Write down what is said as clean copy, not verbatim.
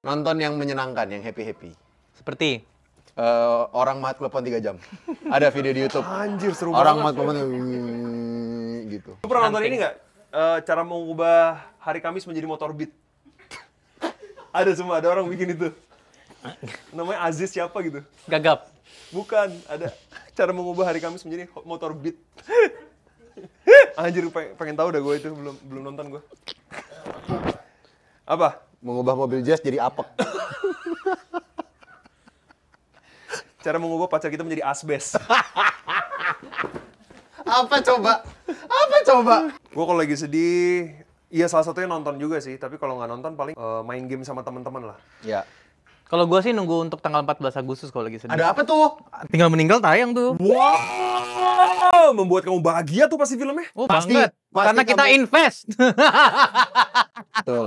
Nonton yang menyenangkan, yang happy-happy. Seperti? Orang mahat klepon 3 jam. Ada video di YouTube. Anjir, seru Orang banget. mahat klepon gitu. Lu pernah nonton ini nggak? Cara mengubah hari Kamis menjadi motor beat. Ada semua, ada orang bikin itu. Namanya Aziz siapa gitu? Gagap. Bukan, ada cara mengubah hari Kamis menjadi motor beat. Anjir, pengen tahu dah gue itu, belum nonton gue. Apa? Mengubah mobil jazz jadi apek. Cara mengubah pacar kita menjadi asbes. Apa coba? Apa coba? Gue kalau lagi sedih, iya salah satunya nonton juga sih. Tapi kalau nggak nonton paling main game sama teman-teman lah. Ya. Kalau gue sih nunggu untuk tanggal 14 Agustus kalau lagi sedih. Ada apa tuh? Tinggal meninggal tayang tuh. Wow, membuat kamu bahagia tuh pasti filmnya. Oh, Pasti, banget. pasti Karena kita kamu- invest. Betul.